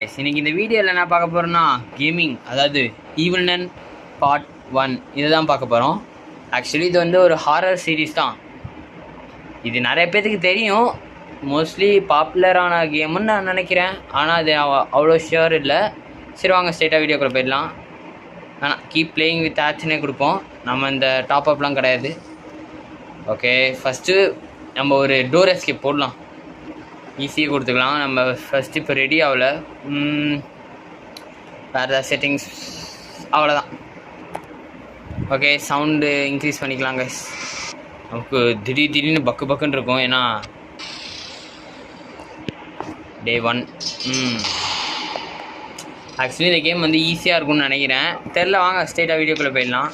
இன்னைக்கு இந்த வீடியோவில் என்ன பார்க்க போகிறோன்னா கேமிங், அதாவது ஈவில்னன் பார்ட் 1 இதை தான் பார்க்க போகிறோம். ஆக்சுவலி இது வந்து ஒரு ஹாரர் சீரீஸ் தான். இது நிறைய பேர்த்துக்கு தெரியும், மோஸ்ட்லி பாப்புலரான கேமுன்னு நான் நினைக்கிறேன். ஆனால் அது அவ்வளோ ஷியோர் இல்லை. சரி வாங்க ஸ்ட்ரெயிட்டாக வீடியோக்குள்ளே போயிடலாம். ஆனால் கீப் பிளேயிங் வித் ஆட்ஸ்னே கொடுப்போம், நம்ம இந்த டாப் அப்லாம் கிடையாது. ஓகே, ஃபஸ்ட்டு நம்ம ஒரு டோர் எஸ்கேப் போடலாம், ஈஸியாக கொடுத்துக்கலாம். நம்ம ஃபஸ்ட்டு இப்போ ரெடி ஆகல, வேறு ஏதாவது செட்டிங்ஸ் அவ்வளோதான். ஓகே, சவுண்டு இன்க்ரீஸ் பண்ணிக்கலாங்க. நமக்கு திடீர்னு பக்குன்னு இருக்கும், ஏன்னா டே 1. ஆக்சுவலி இந்த கேம் வந்து ஈஸியாக இருக்கும்னு நினைக்கிறேன், தெரில. வாங்க ஸ்ட்ரெயிட்டாக வீடியோக்குள்ளே போயிடலாம்.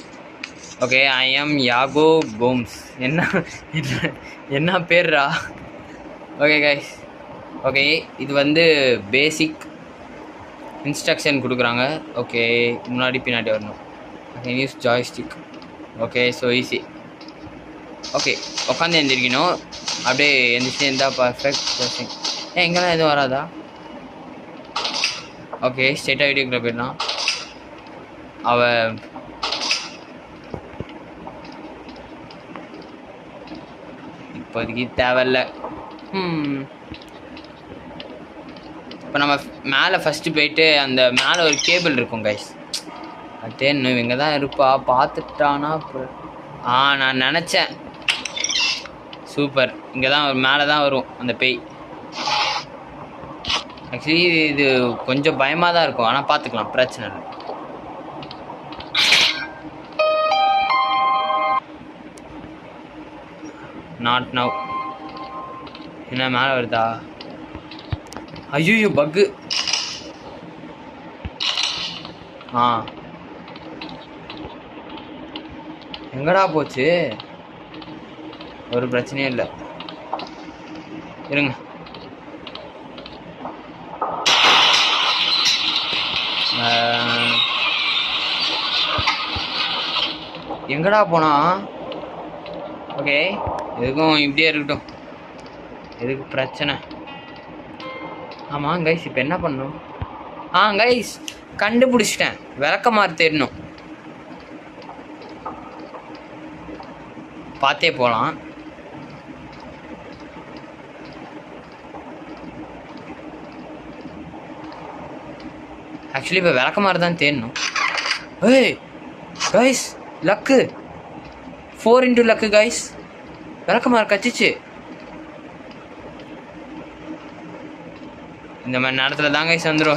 Okay, I am Yago Gomes. என்ன பேர்ரா? ஓகே கைஸ், ஓகே இது வந்து பேசிக் இன்ஸ்ட்ரக்ஷன் கொடுக்குறாங்க. ஓகே, முன்னாடி பின்னாடி வரணும். Okay, use joystick. Okay, so easy. Okay, உட்காந்து எழுந்திரிக்கணும், அப்படியே எழுந்திரிச்சு இருந்தால் பர்ஃபெக்ட் ப்ரெஸ்ஸிங். எங்கெல்லாம் எதுவும் வராதா? ஓகே, ஸ்ட்ரெயிட்டாக வீடியோக்குள்ளே போயிடலாம். இப்போதைக்கு தேவையில்ல. இப்போ நம்ம மேலே ஃபஸ்ட்டு போயிட்டு அந்த மேலே ஒரு கேபிள் இருக்கும் கைஸ், அது இன்னும் இங்கே தான் இருப்பா, பார்த்துட்டானா? நான் நினச்சேன். சூப்பர், இங்கே தான் மேலே தான் வரும் அந்த பேய். ஆக்சுவலி இது கொஞ்சம் பயமாக தான் இருக்கும், ஆனால் பார்த்துக்கலாம், பிரச்சனை இல்லை. Not now. என்ன மேலே வருதா? ஐயோ பக்கு. எங்கடா போச்சு? ஒரு பிரச்சனையும் இல்லை, இருங்க. எங்கடா போனா? ஓகே, எதுக்கும் இப்படியே இருக்கட்டும், எதுக்கு பிரச்சனை? ஆமாம் கைஸ், இப்போ என்ன பண்ணணும்? கைஸ் கண்டுபிடிச்சிட்டேன், விளக்கமாறு தெரியணும், பார்த்தே போகலாம். ஆக்சுவலி இப்போ விளக்கமாறு தான் தேடணும். ஏய் guys, luck 4 into luck guys, விளக்கமாறு கச்சிச்சு. இந்த மாதிரி நேரத்தில் தான் கைஸ் வந்துடும்.